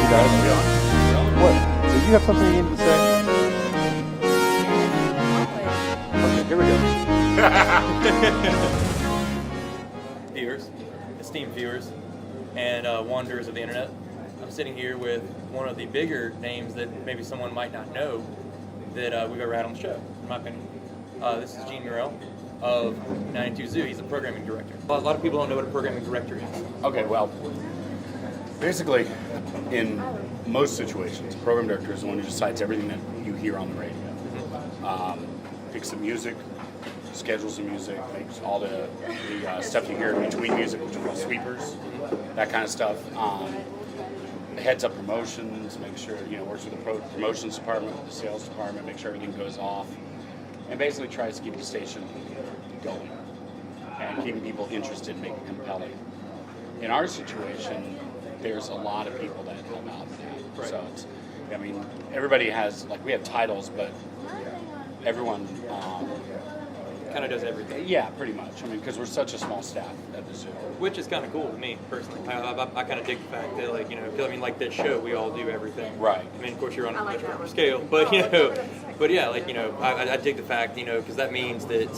guys. What? Did you have something you needed to say? Okay, here we go. Viewers, esteemed viewers, and wanderers of the internet. I'm sitting here with one of the bigger names that maybe someone might not know that we've ever had on the show, in my opinion. This is Murrell of 92 Zoo. He's a programming director. A lot of people don't know what a programming director is. Okay, well, basically, in most situations, a program director is the one who decides everything that you hear on the radio. Picks the music, schedules the music, makes all the stuff you hear in between music, which are called sweepers, that kind of stuff. Heads up promotions, make sure, works with the promotions department, with the sales department, make sure everything goes off, and basically tries to keep the station going and keeping people interested, making it compelling. In our situation, there's a lot of people that help out with that. Right. So it's, everybody has, we have titles, but everyone Kind of does everything. yeah, pretty much. Because we're such a small staff at the zoo. Which is kind of cool to me, personally. I kind of dig the fact that, like this show, we all do everything. Right. Of course, you're on a much larger scale, but, I dig the fact, because that means that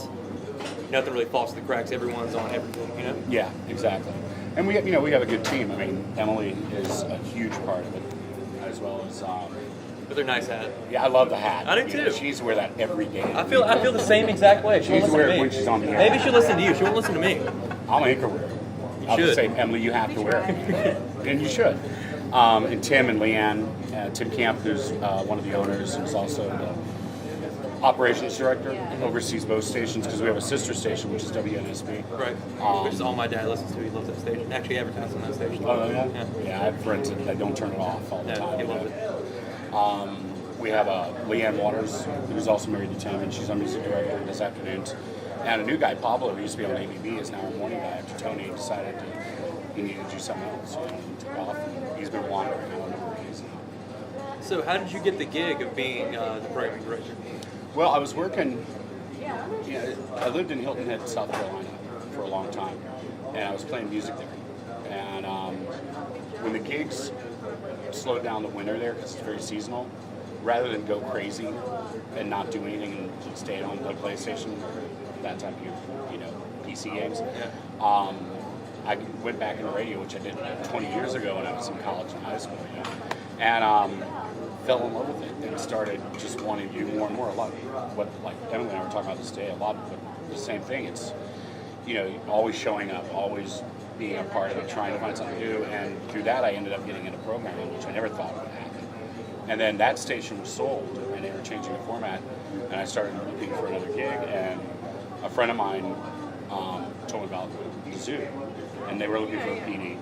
nothing really falls through the cracks. Everyone's on everything, Yeah, exactly. And we have a good team. Emily is a huge part of it, as well as. But they're nice hat. Yeah, I love the hat. I do too. She's wear that every day. I feel the same exact way. She's wear it when she's on the air. Maybe she'll listen to you. She won't listen to me. I'll make her wear it. I'll should. just say, Emily, you have to wear it. And you should. And Tim and Leanne, Tim Camp, who's one of the owners, and is also the operations director, oversees both stations because we have a sister station, which is WNSB. Right. Which is all my dad listens to. He loves that station. Actually advertised on that station. Oh, yeah? Yeah. Yeah, I have friends that don't turn it off all the time. He loves it. We have Leanne Waters, who's also married to Tim, and she's our music director this afternoons. And a new guy, Pablo, who used to be on ABB, is now our morning guy after Tony decided he needed to do something else. He took off, and he's been wandering. I don't know where he is now. So how did you get the gig of being the programming director? Well, I was working, I lived in Hilton Head, South Carolina for a long time, and I was playing music there. And when the gigs slowed down the winter there, because it's very seasonal, rather than go crazy and not do anything and stay at home, play PlayStation, that type of, PC games, I went back into radio, which I did 20 years ago when I was in college and high school, and fell in love with it and started just wanting to do more and more. A lot of what, Emily and I were talking about this day, a lot of the same thing. It's, always showing up, always being a part of it, trying to find something to do, and through that I ended up getting into programming, which I never thought would happen. And then that station was sold, and they were changing the format, and I started looking for another gig, and a friend of mine told me about the zoo, and they were looking for a PD,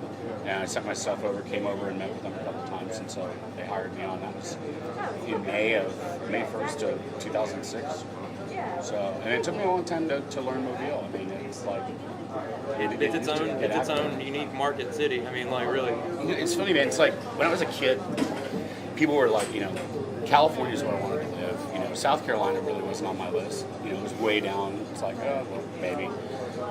and I sent my stuff over, came over and met with them a couple times, and so they hired me on. That was in May 1st of 2006. So, and it took me a long time to learn Mobile. It's its own unique market city. Really. It's funny, man. It's like when I was a kid, people were like, California is where I wanted to live. South Carolina really wasn't on my list. It was way down. It's like, oh, well, maybe.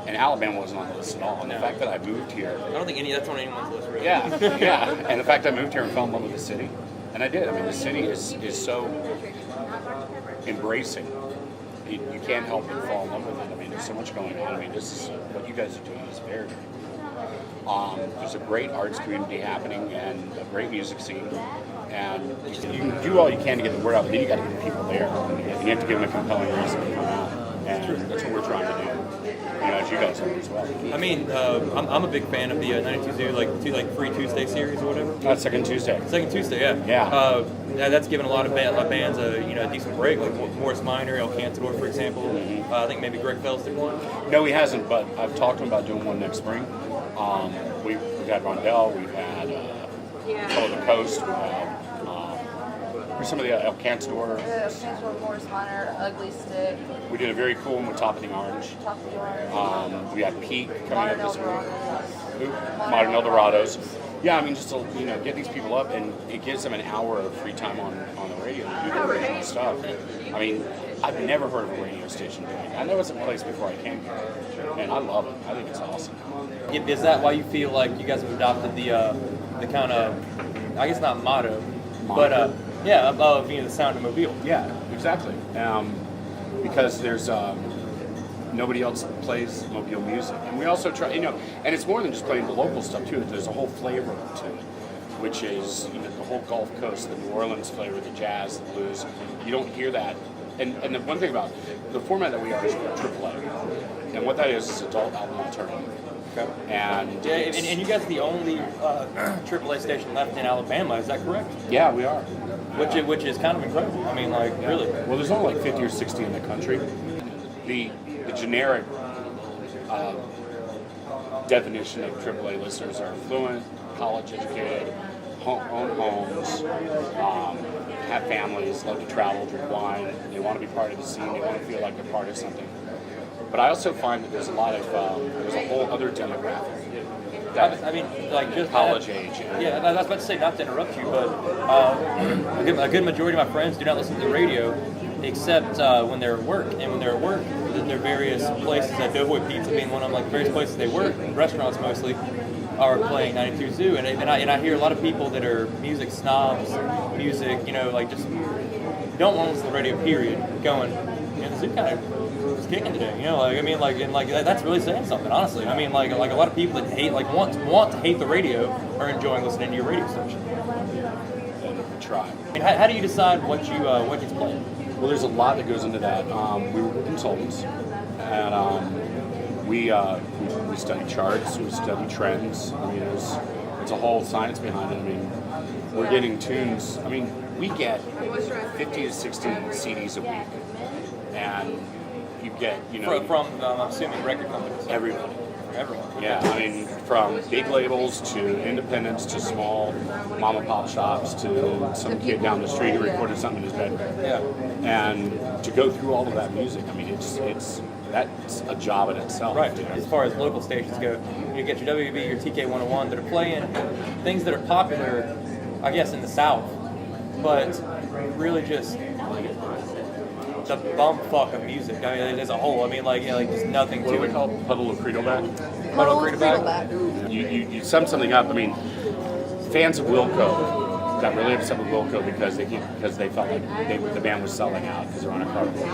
And Alabama wasn't on the list at all. And the fact that I moved here. I don't think that's on anyone's list, really. Yeah, yeah. And the fact that I moved here and fell in love with the city. And I did. The city is so embracing. You can't help but fall in love with it. There's so much going on. This is what you guys are doing is very, very cool. There's a great arts community happening and a great music scene. And you do all you can to get the word out, but then you got to get the people there. And you have to give them a compelling reason to come out. And that's what we're trying to do. As you guys are as well. I'm a big fan of the 92 Zoo, Free Tuesday series or whatever. Second Tuesday. Second Tuesday, yeah. Yeah. That's given a lot of bands a decent break, like Morris Minor, El Cantador, for example. Mm-hmm. I think maybe Greg Fells did one. No, he hasn't, but I've talked to him about doing one next spring. We've had Rondell, we've had Color the Coast, we've had some of the El Cantador. Morris Minor, Ugly Stick. We did a very cool one with Top of the Orange. We had Pete coming up this week. Modern Eldorados. Yeah, just to get these people up, and it gives them an hour of free time on the radio to do their original stuff. I've never heard of a radio station doing it. I know it's a place before I came here, and I love it. I think it's awesome. Is that why you feel like you guys have adopted the kind of I guess not motto, Moniker? but yeah, of the sound of Mobile. Yeah, exactly. Because there's nobody else plays Mobile music, and we also try, and it's more than just playing the local stuff too. There's a whole flavor to it, which is the whole Gulf Coast, the New Orleans flavor, the jazz, the blues. You don't hear that. And the one thing about the format that we are is AAA, and what that is adult album alternative. Okay. And and you guys are the only AAA station left in Alabama. Is that correct? yeah, we are. Which is kind of incredible. I mean, like really. Well, there's only like 50 or 60 in the country. The generic definition of AAA listeners are affluent, college educated, own homes, have families, love to travel, drink wine. They want to be part of the scene. They want to feel like they're part of something. But I also find that there's a lot of there's a whole other demographic. I mean, like just college age. Yeah, I was about to say, not to interrupt you, but a good majority of my friends do not listen to the radio except when they're at work. And when they're at work, there are various places, at Doughboy Pizza being one of them, like various places they work, restaurants mostly, are playing 92 Zoo. And I hear a lot of people that are music snobs, music, like just don't want to listen to the radio, period, going, the Zoo kind of is kicking today, that's really saying something, honestly. I mean, like a lot of people that hate, want to hate the radio are enjoying listening to your radio station. And try. I mean, how do you decide what gets played? Well, there's a lot that goes into that. We were consultants, and we study charts, we study trends. I mean, it's a whole science behind it. I mean, we're getting tunes. I mean, we get 50 to 60 CDs a week, and you get from I'm assuming record companies. Everybody. Everyone. Yeah, I mean, from big labels to independents to small mom and pop shops to some kid down the street who recorded something in his bedroom. Yeah. And to go through all of that music, I mean, it's that's a job in itself. Right. As far as local stations go, you get your WB, your TK 101 that are playing things that are popular, I guess, in the South, but really just the bumfuck of music. I mean, as a whole. I mean, like just nothing What to do we it. call Puddle of Creedleback? Puddle of Creedleback. You sum something up. I mean, fans of Wilco got really upset with Wilco because they felt like the band was selling out because they're on a carpool.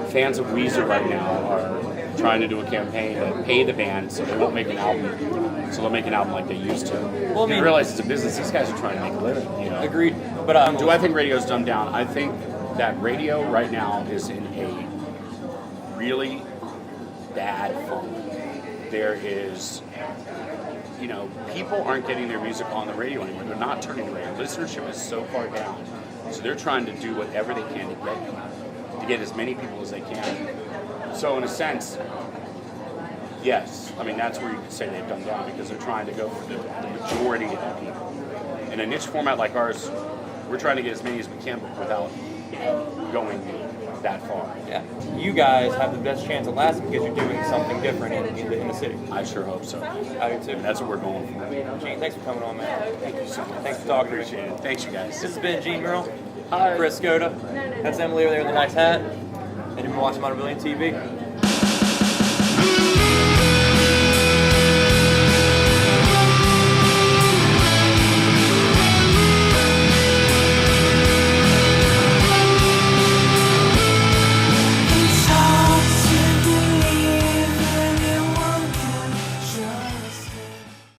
Fans of Weezer right now are trying to do a campaign to pay the band so they won't make an album. So they'll make an album like they used to. Well, you realize it's a business. These guys are trying to make a living. Agreed. But do I think radio's dumbed down? I think that radio right now is in a really bad funk. There is, people aren't getting their music on the radio anymore. They're not turning the radio. Listenership is so far down. So they're trying to do whatever they can to get as many people as they can. So in a sense, yes, I mean, that's where you could say they've dumbed down because they're trying to go for the majority of the people. In a niche format like ours, we're trying to get as many as we can but without going that far. Yeah. You guys have the best chance of lasting because you're doing something different in the city. I sure hope so. I do too. And that's what we're going for. Gene, thanks for coming on, man. Thank you so much. Thanks for talking to me. Appreciate it. Thanks, you guys. This has been Gene Murrell. Hi. Chris Skoda. That's Emily over there with the nice hat. And you've been watching Mobilian TV.